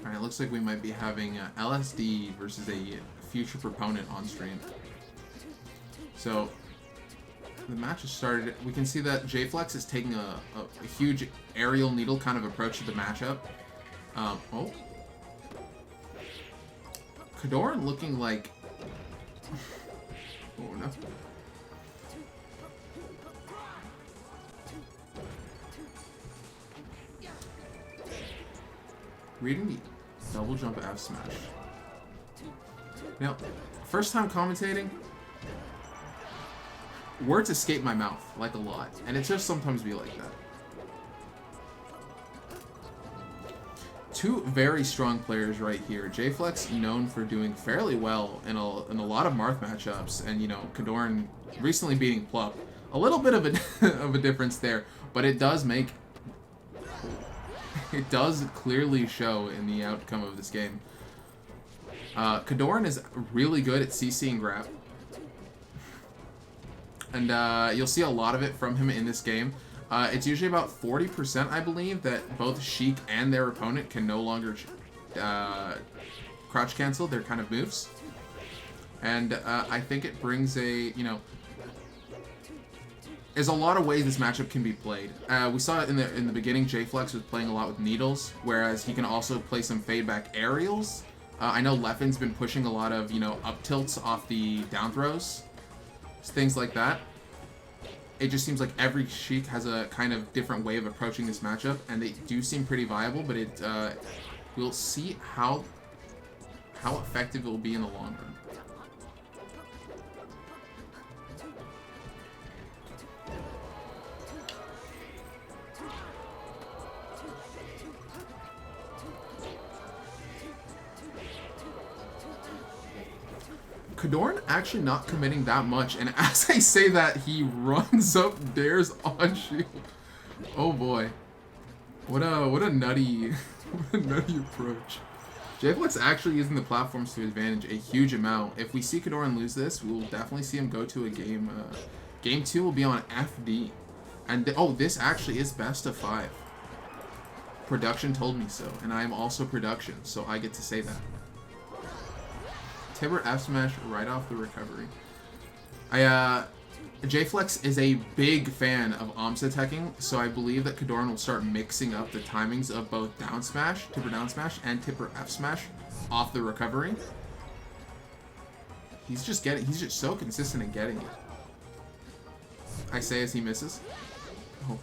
Alright, it looks like we might be having LSD versus a future proponent on stream. So, the match has started. We can see that Jflex is taking a huge aerial needle kind of approach to the matchup. Oh. KoDoRiN looking like... oh no. Reading the double jump F smash. Now, first time commentating, words escape my mouth like a lot, and it just sometimes be like that. Two very strong players right here. Jflex known for doing fairly well in a lot of Marth matchups, and you know KoDoRiN recently beating Plup. A little bit of a of a difference there, but it does make. It does clearly show in the outcome of this game. KoDoRiN is really good at CC and grab. And you'll see a lot of it from him in this game. It's usually about 40%, I believe, that both Sheik and their opponent can no longer crouch cancel their kind of moves. And I think it brings a, you know, there's a lot of ways this matchup can be played. We saw it in the beginning. Jflex was playing a lot with needles, whereas he can also play some fade back aerials. I know Leffen's been pushing a lot of, you know, up tilts off the down throws, things like that. It just seems like every Sheik has a kind of different way of approaching this matchup, and they do seem pretty viable. But it, we'll see how effective it will be in the long run. KoDoRiN actually not committing that much, and as I say that, he runs up dares on shield. Oh boy, what a nutty approach. Jflex actually using the platforms to his advantage a huge amount. If we see KoDoRiN lose this, we will definitely see him go to a game. Game 2 will be on FD, and oh, this actually is best of 5. Production told me so, and I am also production, so I get to say that. Tibber F smash right off the recovery. Jflex is a big fan of Omsa teching, so I believe that KoDoRiN will start mixing up the timings of both down smash, Tibber down smash, and Tibber F smash off the recovery. He's just so consistent in getting it. I say as he misses. Oh.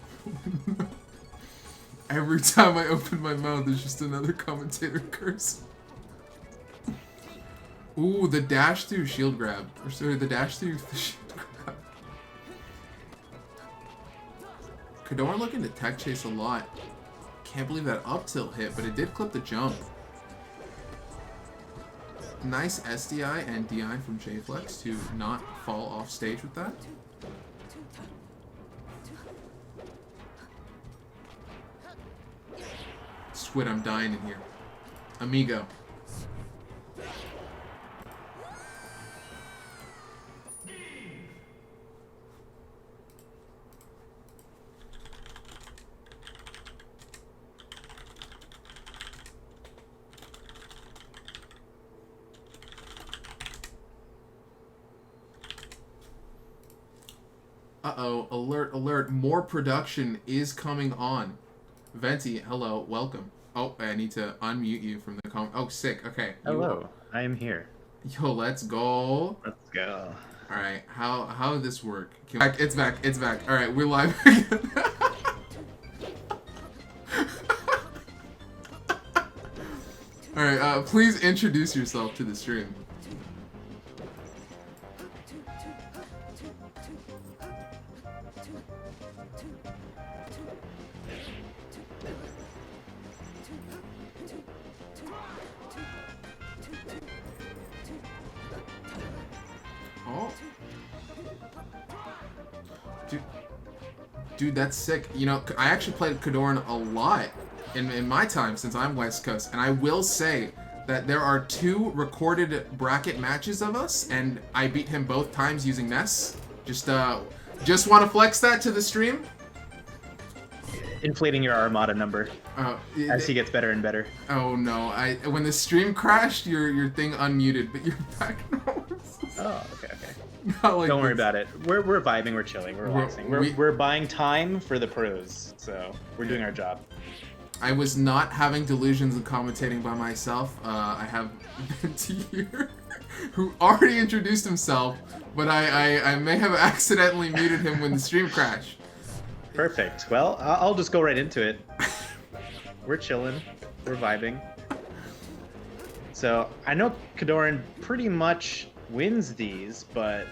Every time I open my mouth, there's just another commentator curse. Ooh, the dash through shield grab. Or sorry, the dash through the shield grab. KoDoRiN looking to tech chase a lot. Can't believe that up tilt hit, but it did clip the jump. Nice SDI and DI from Jflex to not fall off stage with that. Squid, I'm dying in here. Amigo. Uh-oh, alert, alert, more production is coming on. Venti, hello, welcome. Oh, I need to unmute you from the comment. Oh, sick, okay. Hello, I am here. Yo, let's go. Let's go. Alright, how did this work? It's back, it's back. Alright, we're live again. Alright, please introduce yourself to the stream. Dude, that's sick. You know, I actually played KoDoRiN a lot in my time since I'm West Coast, and I will say that there are 2 recorded bracket matches of us, and I beat him both times using Ness. Just want to flex that to the stream. inflating your Armada number Oh, as he gets better and better. oh no! When the stream crashed, your thing unmuted, but you're back now. Oh, okay. Not like Don't worry this. about it. We're vibing, we're chilling, we're relaxing. We're buying time for the pros, so we're doing our job. I was not having delusions and commentating by myself. I have Venti here, who already introduced himself, but I may have accidentally muted him when the stream crashed. Perfect. Well, I'll just go right into it. We're chilling, we're vibing. So I know KoDoRiN pretty much wins these, but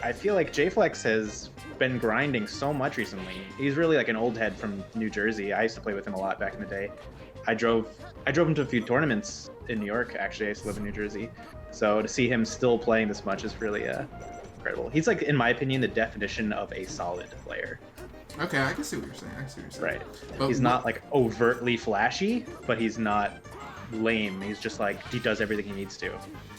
I feel like Jflex has been grinding so much recently. He's really like an old head from New Jersey. I used to play with him a lot back in the day. I drove him to a few tournaments in New York. Actually, I used to live in New Jersey, so to see him still playing this much is really incredible. He's like, in my opinion, the definition of a solid player. Okay, I can see what you're saying. Right. But He's not like overtly flashy, but he's not lame. He's just like, he does everything he needs to.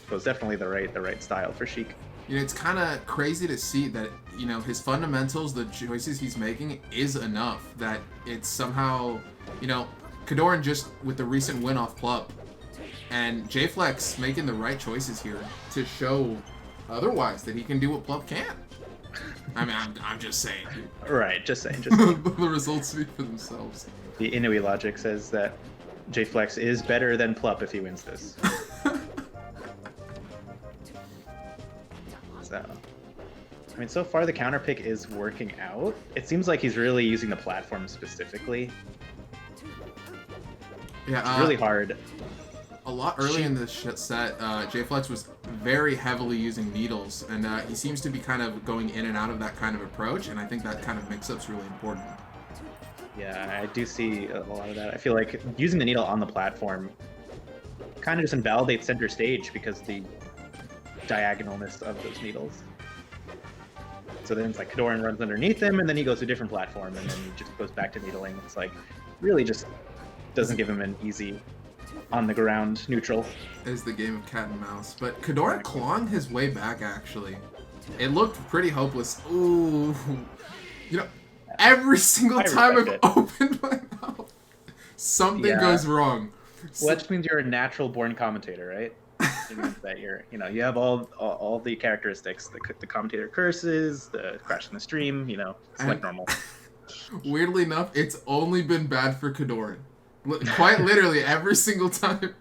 So it's definitely the right style for Sheik. You know, it's kind of crazy to see that, you know, his fundamentals, the choices he's making is enough that it's somehow, you know, KoDoRiN just with the recent win off Plup and Jflex making the right choices here to show otherwise that he can do what Plup can't. I mean, I'm just saying. Right, just saying. The results speak for themselves. The Inuit logic says that Jflex is better than Plup if he wins this. So, I mean, so far the counter pick is working out. It seems like he's really using the platform specifically. Yeah, it's really hard. A lot early in the set, Jflex was very heavily using needles, and he seems to be kind of going in and out of that kind of approach, and I think that kind of mix-up's really important. Yeah, I do see a lot of that. I feel like using the needle on the platform kind of just invalidates center stage because the diagonalness of those needles. So then it's like KoDoRiN runs underneath him, and then he goes to a different platform, and then he just goes back to needling. It's like really just doesn't give him an easy on the ground neutral. Is the game of cat and mouse, but KoDoRiN clawing his way back actually. It looked pretty hopeless. Ooh, you know, every single time I've opened my mouth, something goes wrong. Well, that just means you're a natural born commentator, right? It means that you're, you know, you have all the characteristics, the commentator curses, the crash in the stream, you know, it's like normal. Weirdly enough, it's only been bad for KoDoRiN. Quite literally, every single time,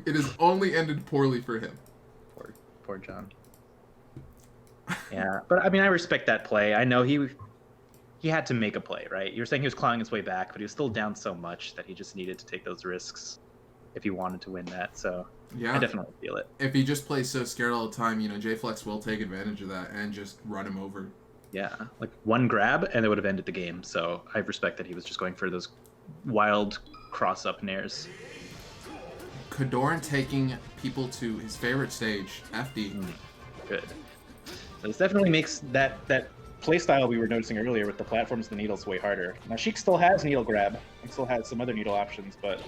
it has only ended poorly for him. Poor John. Yeah, but I mean, I respect that play. I know he had to make a play, right? You're saying he was clawing his way back, but he was still down so much that he just needed to take those risks if he wanted to win that. So yeah, I definitely feel it. If he just plays so scared all the time, you know, Jflex will take advantage of that and just run him over. Yeah, like one grab and it would have ended the game. So I respect that he was just going for those wild cross-up nairs. KoDoRiN taking people to his favorite stage, FD. Good. So this definitely makes that playstyle we were noticing earlier with the platforms and the needles way harder. Now Sheik still has needle grab and still has some other needle options, but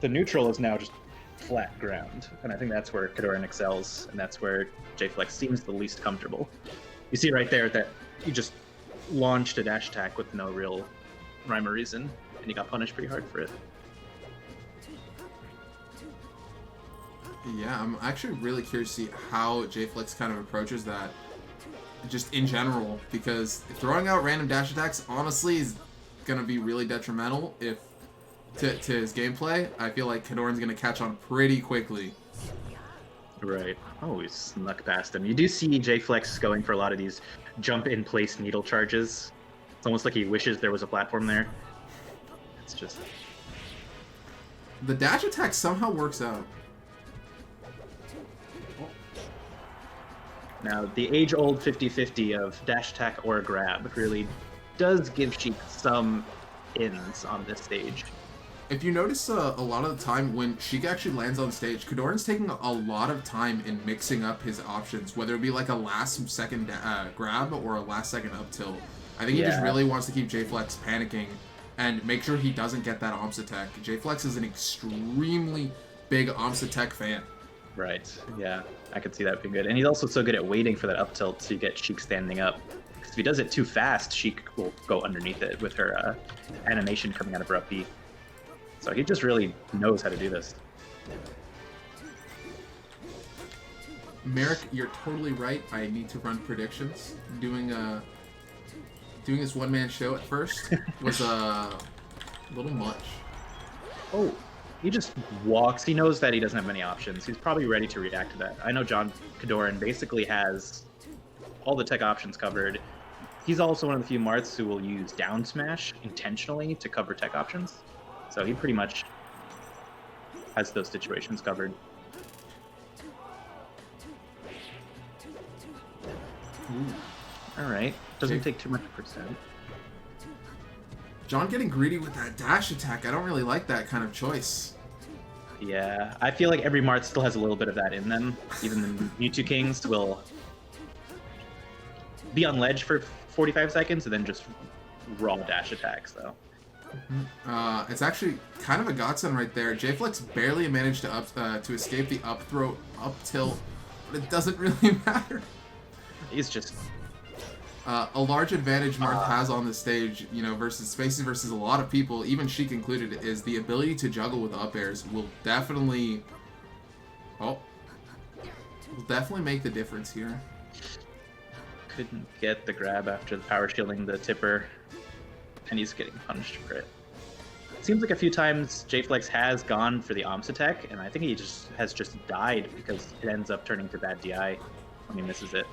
the neutral is now just flat ground. And I think that's where KoDoRiN excels, and that's where Jflex seems the least comfortable. You see right there that he just launched a dash attack with no real rhyme or reason, and he got punished pretty hard for it. Yeah, I'm actually really curious to see how Jflex kind of approaches that, just in general, because throwing out random dash attacks honestly is going to be really detrimental to his gameplay. I feel like KoDoRiN's going to catch on pretty quickly. Right. Oh, he snuck past him. You do see Jflex going for a lot of these jump-in-place needle charges. It's almost like he wishes there was a platform there. It's just... The dash attack somehow works out. Now, the age-old 50-50 of dash attack or grab really does give Sheik some ins on this stage. If you notice a lot of the time when Sheik actually lands on stage, KoDoRiN's taking a lot of time in mixing up his options, whether it be like a last-second grab or a last-second up tilt. I think he just really wants to keep Jflex panicking and make sure he doesn't get that Omps attack. Jflex is an extremely big Omps attack fan. Right, yeah. I could see that being good. And he's also so good at waiting for that up tilt to get Sheik standing up. If he does it too fast, Sheik will go underneath it with her animation coming out of her up B. So he just really knows how to do this. Merrick, you're totally right. I need to run predictions. Doing this one-man show at first was a little much. Oh, he just walks. He knows that he doesn't have many options. He's probably ready to react to that. I know KoDoRiN basically has all the tech options covered. He's also one of the few Marths who will use down smash intentionally to cover tech options. So he pretty much has those situations covered. Ooh. All right. Doesn't take too much percent. John getting greedy with that dash attack. I don't really like that kind of choice. Yeah, I feel like every Marth still has a little bit of that in them. Even the Mewtwo Kings will be on ledge for 45 seconds and then just raw dash attacks, though. It's actually kind of a godsend right there. Jflex barely managed to escape the up throw, up tilt, but it doesn't really matter. He's just a large advantage Marth has on the stage, you know, versus a lot of people, even Sheik included, is the ability to juggle with up airs will definitely make the difference here. couldn't get the grab after the power shielding the tipper, and he's getting punished for it. It seems like a few times Jflex has gone for the Omps attack, and I think he has just died because it ends up turning to bad DI when he misses it.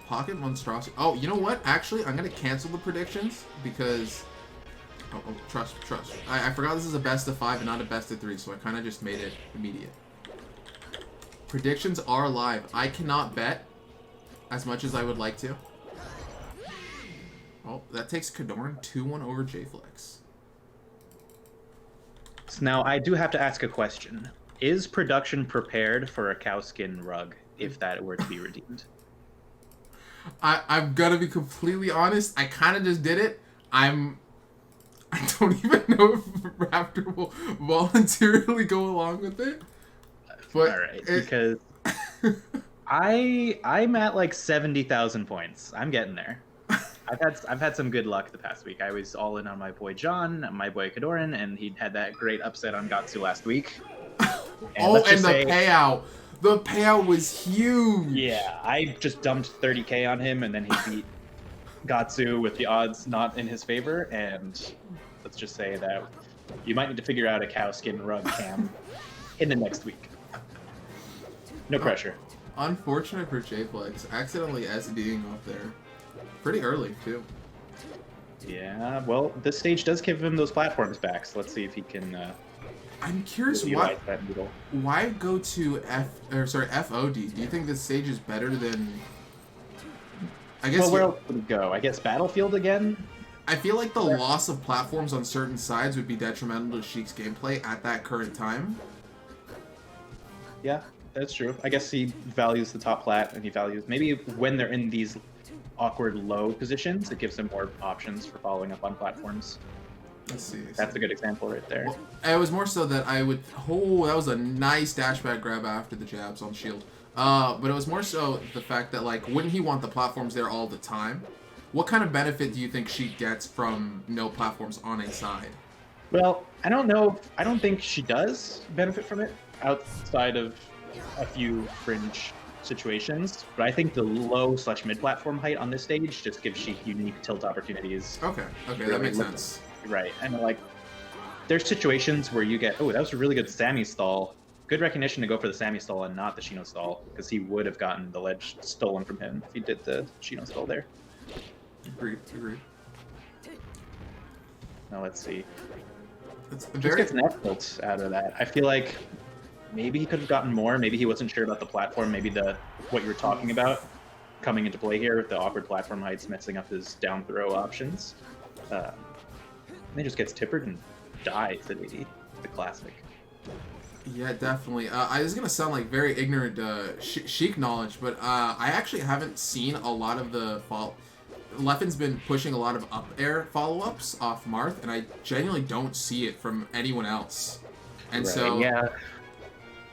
Pocket monstrosity. Oh, you know what? Actually, I'm gonna cancel the predictions because trust. I forgot this is a best of 5 and not a best of 3, so I kind of just made it immediate. Predictions are live. I cannot bet as much as I would like to. Oh, that takes KoDoRiN 2-1 over Jflex. So now I do have to ask a question. Is production prepared for a cow skin rug if that were to be redeemed? I'm gonna be completely honest. I kind of just did it. I don't even know if Raptor will voluntarily go along with it. But all right, because I'm at like 70,000 points. I'm getting there. I've had some good luck the past week. I was all in on my boy John, my boy KoDoRiN, and he had that great upset on Gatsu last week. And the payout. The payout was huge. Yeah, I just dumped 30k on him, and then he beat Gatsu with the odds not in his favor. And let's just say that you might need to figure out a cow skin rug cam in the next week. No pressure. Unfortunate for Jflex, accidentally SDing off there. Pretty early, too. Yeah, well, this stage does give him those platforms back, so let's see if he can... I'm curious why go to FOD? Do you think this stage is better than... I guess well, where else would it go? I guess Battlefield again? I feel like the loss of platforms on certain sides would be detrimental to Sheik's gameplay at that current time. Yeah, that's true. I guess he values the top plat, and he values... Maybe when they're in these awkward low positions, it gives them more options for following up on platforms. Let's see. That's a good example right there. Well, it was more so that I would... Oh, that was a nice dashback grab after the jabs on shield. But it was more so the fact that, like, wouldn't he want the platforms there all the time? What kind of benefit do you think she gets from no platforms on a side? Well, I don't know. I don't think she does benefit from it outside of a few fringe situations. But I think the low/mid platform height on this stage just gives Sheik unique tilt opportunities. Okay, that makes sense. Right, and like, there's situations where you get, oh, that was a really good Sammy stall. Good recognition to go for the Sammy stall and not the Shino stall, because he would have gotten the ledge stolen from him if he did the Shino stall there. Agreed. Now let's see. It's Just gets an F tilt out of that. I feel like maybe he could have gotten more. Maybe he wasn't sure about the platform. Maybe what you were talking about coming into play here with the awkward platform heights messing up his down throw options. And he just gets tippered and dies at 80. The classic. Yeah, definitely. This is going to sound like very ignorant Sheik knowledge, but I actually haven't seen a lot of the Leffen's been pushing a lot of up air follow-ups off Marth, and I genuinely don't see it from anyone else. And right, so... Yeah.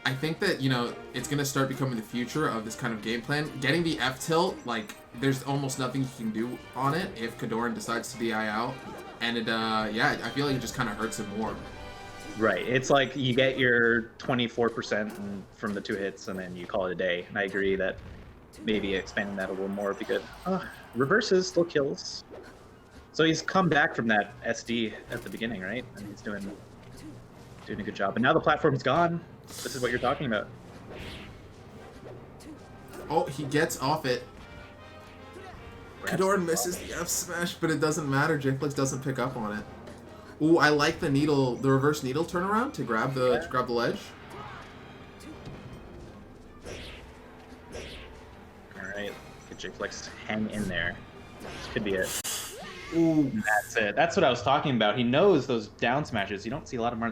I think that, you know, it's going to start becoming the future of this kind of game plan. Getting the F tilt, like, there's almost nothing you can do on it if KoDoRiN decides to DI out. And it, yeah, I feel like it just kind of hurts him more. Right. It's like you get your 24% from the 2 hits, and then you call it a day. And I agree that maybe expanding that a little more would be good. Reverses still kills. So he's come back from that SD at the beginning, right? And he's doing a good job. And now the platform's gone. This is what you're talking about. Oh, he gets off it. KoDoRiN misses the F smash, but it doesn't matter. Jflex doesn't pick up on it. Ooh, I like the needle, the reverse needle turnaround to grab the ledge. All right, get Jflex hang in there. This could be it. Ooh, That's it. That's what I was talking about. He knows those down smashes. You don't see a lot of Marth